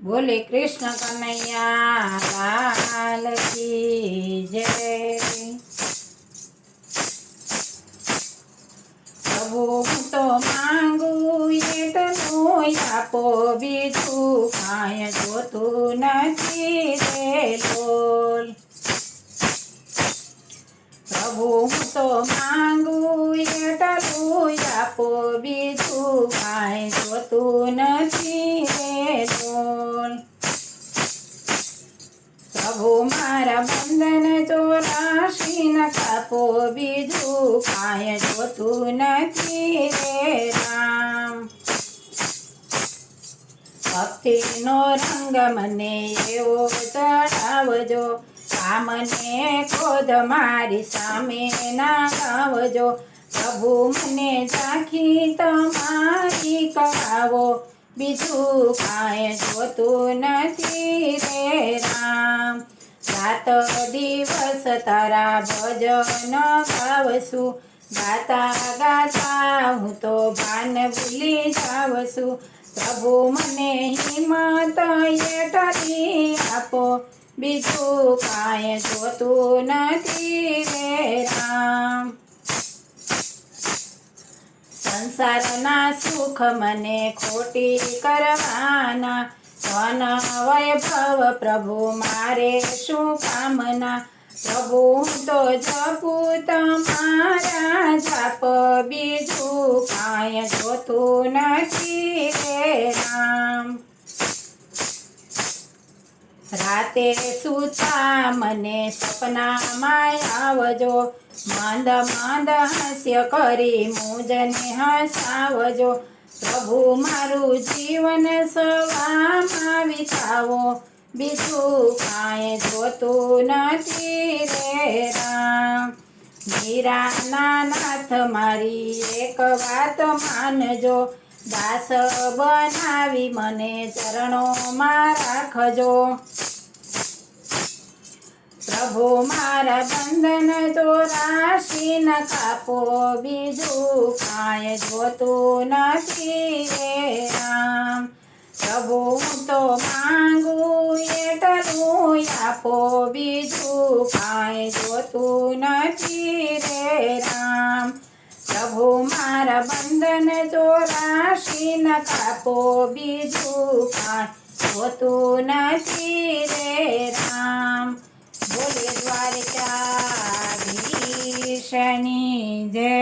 બોલે કૃષ્ણ કનૈયા લાલ કી જય। પ્રભુ હું તો માંગુ એટલું આપો, બીજું કાંઈ જોતું નથી રે લોલ। પ્રભુ હું તો માંગુ એટલું આપો, બીજું કાંઈ જોતું નથી રે લોલ। પ્રભુ મારા બંધન ચોરાશી ન કાપો, બીજું કાંઈ જોતું નથી રે રામ। ભક્તિનો રંગ મને એવો ચડાવજો, આ મને ક્રોધ મારી સામે ના ગાવજો। પ્રભુ મને ઝાંખી તમારી કરાવો, બીજું કાંઈ જોતું નથી રે રામ। રાત દિવસ તારા ભજન ગાવશું, ગાતા ગાતા હું તો ભાન ભૂલી જાવશું। પ્રભુ મને હિંમત એટલી આપો, બીજું કાંઈ જોતું નથી રે રામ। સંસારના સુખ મને ખોટી કરવાના, ધન વૈભવ પ્રભુ મારે શું કામના। પ્રભુ હું તો જપું તમારા જાપ, બીજું કાંઈ જોતું નથી રે રામ। રાતે સૂતા મને સપનામાં આવજો, મંદ મંદ હાસ્ય કરી મુજને હસાવજો। પ્રભુ મારું જીવન સવામાં વિતાવો, બીજું કાંઈ જોતું નથી રે રામ। મીરાના નાથ મારી એક વાત માનજો, દાસ બનાવી મને ચરણોમાં રાખજો। પ્રભુ મારા બંધન ચોરાશી ન કાપો, બીજું કાંઈ જોતું નથી રે રામ। પ્રભુ હું તો માંગુ એટલું આપો, બીજું કાંઈ જોતું નથી રે રામ। પ્રભુ મારા બંધન ચોરાશી ન કાપો, બીજું કાંઈ જોતું નથી રે રામ। બોલે દ્વારકાધીશની જય।